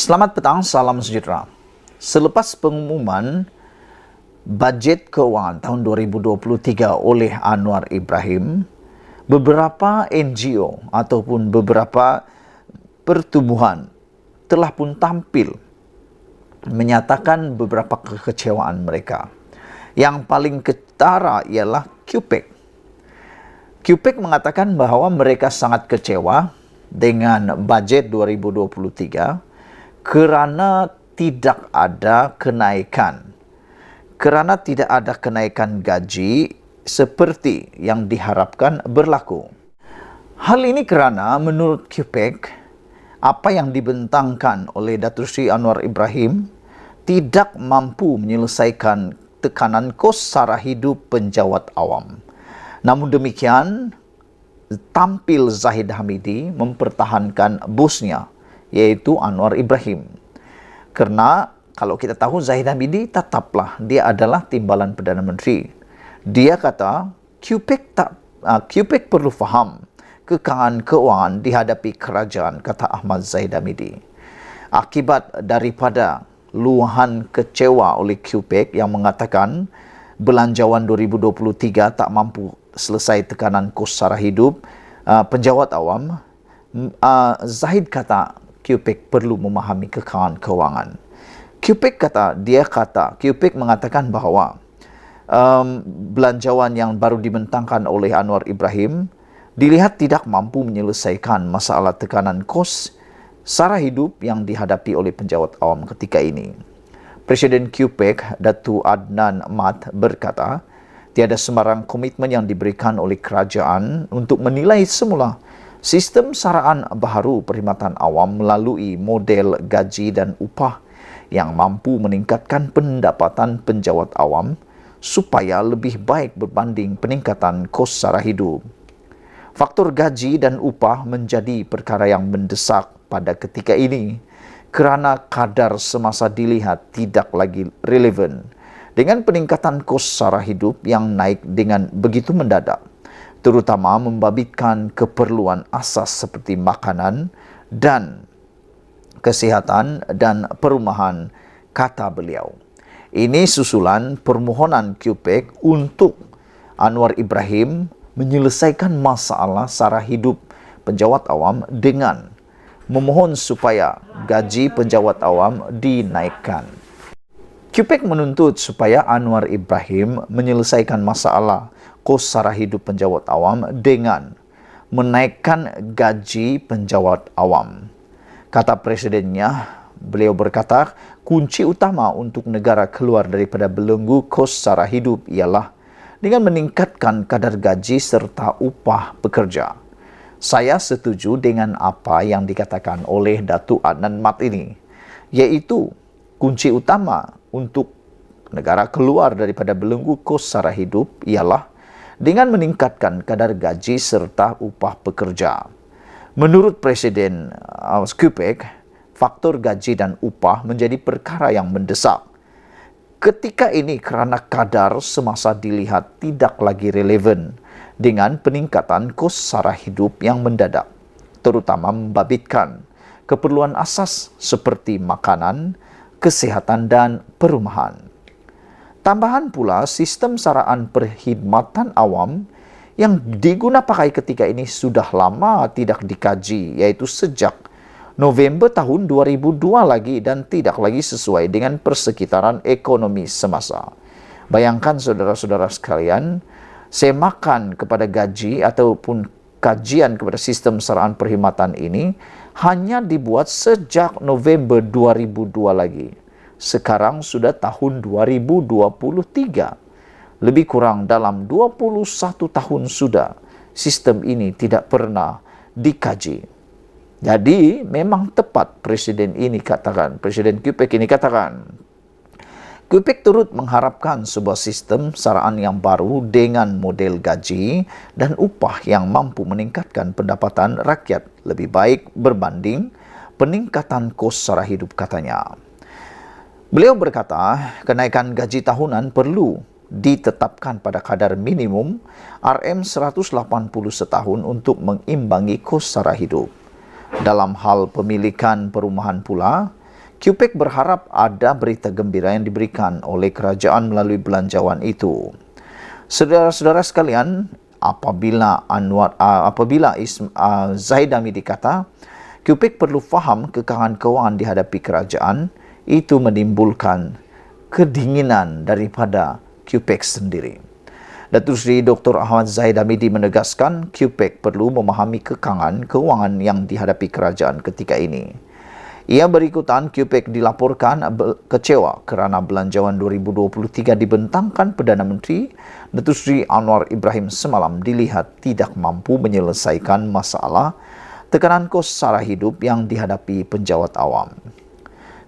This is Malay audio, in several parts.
Selamat petang, salam sejahtera. Selepas pengumuman bajet keuangan tahun 2023 oleh Anwar Ibrahim, beberapa NGO ataupun beberapa pertubuhan telah pun tampil menyatakan beberapa kekecewaan mereka. Yang paling ketara ialah QPEC. QPEC mengatakan bahawa mereka sangat kecewa dengan bajet 2023 kerana tidak ada kenaikan. Kerana tidak ada kenaikan gaji seperti yang diharapkan berlaku. Hal ini kerana menurut QPEC, apa yang dibentangkan oleh Datuk Seri Anwar Ibrahim tidak mampu menyelesaikan tekanan kos sara hidup penjawat awam. Namun demikian, tampil Zahid Hamidi mempertahankan bosnya, iaitu Anwar Ibrahim. Kerana kalau kita tahu Zahid Hamidi tetaplah dia adalah timbalan Perdana Menteri. Dia kata QPEC perlu faham kekangan keuangan dihadapi kerajaan, kata Ahmad Zahid Hamidi. Akibat daripada luahan kecewa oleh QPEC yang mengatakan belanjawan 2023 tak mampu selesai tekanan kos sara hidup penjawat awam, Zahid kata QPEC perlu memahami kekangan keuangan. QPEC mengatakan bahawa belanjawan yang baru dibentangkan oleh Anwar Ibrahim dilihat tidak mampu menyelesaikan masalah tekanan kos sara hidup yang dihadapi oleh penjawat awam ketika ini. Presiden QPEC, Datuk Adnan Mat, berkata, tiada sembarang komitmen yang diberikan oleh kerajaan untuk menilai semula sistem saraan baharu perkhidmatan awam melalui model gaji dan upah yang mampu meningkatkan pendapatan penjawat awam supaya lebih baik berbanding peningkatan kos sara hidup. Faktor gaji dan upah menjadi perkara yang mendesak pada ketika ini kerana kadar semasa dilihat tidak lagi relevan dengan peningkatan kos sara hidup yang naik dengan begitu mendadak, terutama membabitkan keperluan asas seperti makanan dan kesihatan dan perumahan, kata beliau. Ini susulan permohonan QPEC untuk Anwar Ibrahim menyelesaikan masalah sara hidup penjawat awam dengan memohon supaya gaji penjawat awam dinaikkan. QPEC menuntut supaya Anwar Ibrahim menyelesaikan masalah kos sara hidup penjawat awam dengan menaikkan gaji penjawat awam. Kata presidennya, beliau berkata, kunci utama untuk negara keluar daripada belenggu kos sara hidup ialah dengan meningkatkan kadar gaji serta upah pekerja. Saya setuju dengan apa yang dikatakan oleh Datuk Adnan Mat ini, iaitu kunci utama untuk negara keluar daripada belenggu kos sara hidup ialah dengan meningkatkan kadar gaji serta upah pekerja. Menurut Presiden QPEC, faktor gaji dan upah menjadi perkara yang mendesak ketika ini kerana kadar semasa dilihat tidak lagi relevan dengan peningkatan kos sara hidup yang mendadak, terutama membabitkan keperluan asas seperti makanan, kesihatan dan perumahan. Tambahan pula, sistem saraan perkhidmatan awam yang diguna pakai ketika ini sudah lama tidak dikaji, iaitu sejak November tahun 2002 lagi dan tidak lagi sesuai dengan persekitaran ekonomi semasa. Bayangkan saudara-saudara sekalian, semakan kepada gaji ataupun kajian kepada sistem saraan perkhidmatan ini hanya dibuat sejak November 2002 lagi. Sekarang sudah tahun 2023. Lebih kurang dalam 21 tahun sudah sistem ini tidak pernah dikaji. Jadi memang tepat Presiden QPEC ini katakan, QPEC turut mengharapkan sebuah sistem saraan yang baru dengan model gaji dan upah yang mampu meningkatkan pendapatan rakyat lebih baik berbanding peningkatan kos sara hidup, katanya. Beliau berkata, kenaikan gaji tahunan perlu ditetapkan pada kadar minimum RM180 setahun untuk mengimbangi kos sara hidup. Dalam hal pemilikan perumahan pula, QPEC berharap ada berita gembira yang diberikan oleh kerajaan melalui belanjawan itu. Saudara-saudara sekalian, apabila Zahid Hamidi kata, QPEC perlu faham kekangan kewangan dihadapi kerajaan, itu menimbulkan kedinginan daripada QPEC sendiri. Datuk Seri Dr. Ahmad Zahid Hamidi menegaskan QPEC perlu memahami kekangan kewangan yang dihadapi kerajaan ketika ini. Ia berikutan, QPEC dilaporkan kecewa kerana belanjawan 2023 dibentangkan Perdana Menteri Datuk Seri Anwar Ibrahim semalam dilihat tidak mampu menyelesaikan masalah tekanan kos sara hidup yang dihadapi penjawat awam.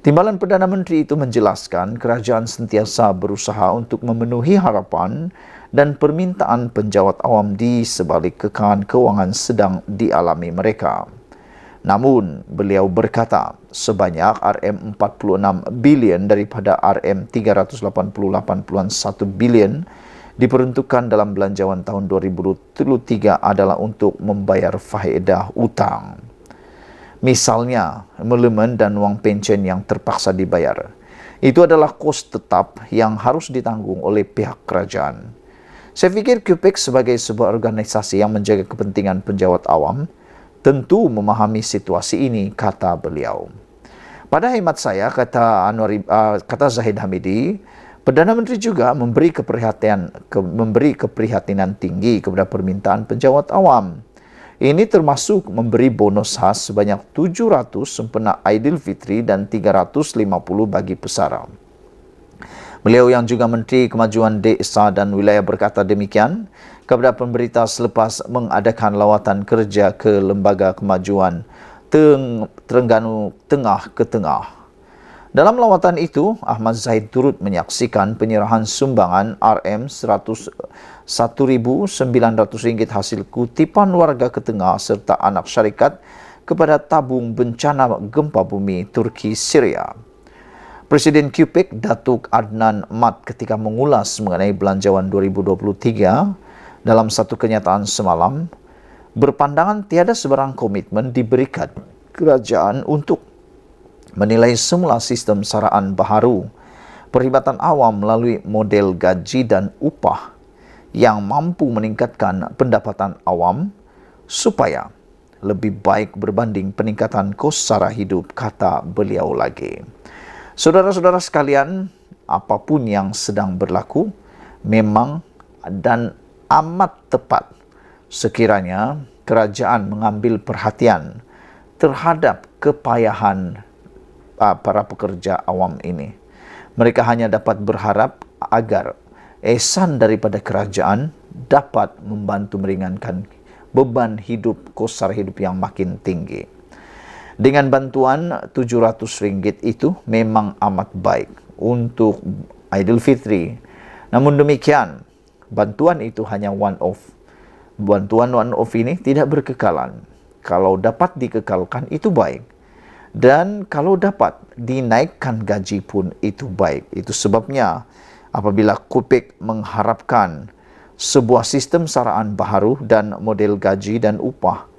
Timbalan Perdana Menteri itu menjelaskan kerajaan sentiasa berusaha untuk memenuhi harapan dan permintaan penjawat awam di sebalik kekangan kewangan sedang dialami mereka. Namun, beliau berkata, sebanyak RM46 bilion daripada RM388.1 bilion diperuntukkan dalam belanjawan tahun 2023 adalah untuk membayar faedah utang. Misalnya, elemen dan wang pension yang terpaksa dibayar. Itu adalah kos tetap yang harus ditanggung oleh pihak kerajaan. Saya fikir QPEC sebagai sebuah organisasi yang menjaga kepentingan penjawat awam tentu memahami situasi ini, kata beliau. Pada hemat saya, kata Zahid Hamidi, Perdana Menteri juga memberi keprihatinan tinggi kepada permintaan penjawat awam. Ini termasuk memberi bonus khas sebanyak 700 sempena Aidilfitri dan 350 bagi pesara. Beliau yang juga Menteri Kemajuan Desa dan Wilayah berkata demikian kepada pemberita selepas mengadakan lawatan kerja ke Lembaga Kemajuan Terengganu Tengah ke Tengah. Dalam lawatan itu, Ahmad Zahid turut menyaksikan penyerahan sumbangan RM101.900 hasil kutipan warga ke Tengah serta anak syarikat kepada tabung bencana gempa bumi Turki Syria. Presiden QPEC Datuk Adnan Mat ketika mengulas mengenai belanjawan 2023 dalam satu kenyataan semalam, berpandangan tiada sebarang komitmen diberikan kerajaan untuk menilai semula sistem saraan baharu perkhidmatan awam melalui model gaji dan upah yang mampu meningkatkan pendapatan awam supaya lebih baik berbanding peningkatan kos sara hidup, kata beliau lagi. Saudara-saudara sekalian, apapun yang sedang berlaku memang dan amat tepat sekiranya kerajaan mengambil perhatian terhadap kepayahan para pekerja awam ini. Mereka hanya dapat berharap agar ihsan daripada kerajaan dapat membantu meringankan beban hidup, kos sara hidup yang makin tinggi. Dengan bantuan RM700 itu memang amat baik untuk Aidilfitri. Namun demikian, bantuan itu hanya one-off. Bantuan one-off ini tidak berkekalan. Kalau dapat dikekalkan itu baik. Dan kalau dapat dinaikkan gaji pun itu baik. Itu sebabnya apabila QPEC mengharapkan sebuah sistem saraan baharu dan model gaji dan upah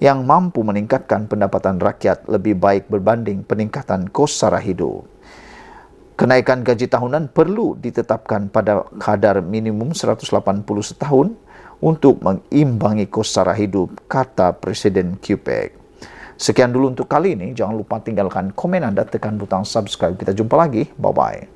yang mampu meningkatkan pendapatan rakyat lebih baik berbanding peningkatan kos sara hidup. Kenaikan gaji tahunan perlu ditetapkan pada kadar minimum 180 setahun untuk mengimbangi kos sara hidup, kata Presiden QPEC. Sekian dulu untuk kali ini. Jangan lupa tinggalkan komen Anda, tekan butang subscribe. Kita jumpa lagi. Bye-bye.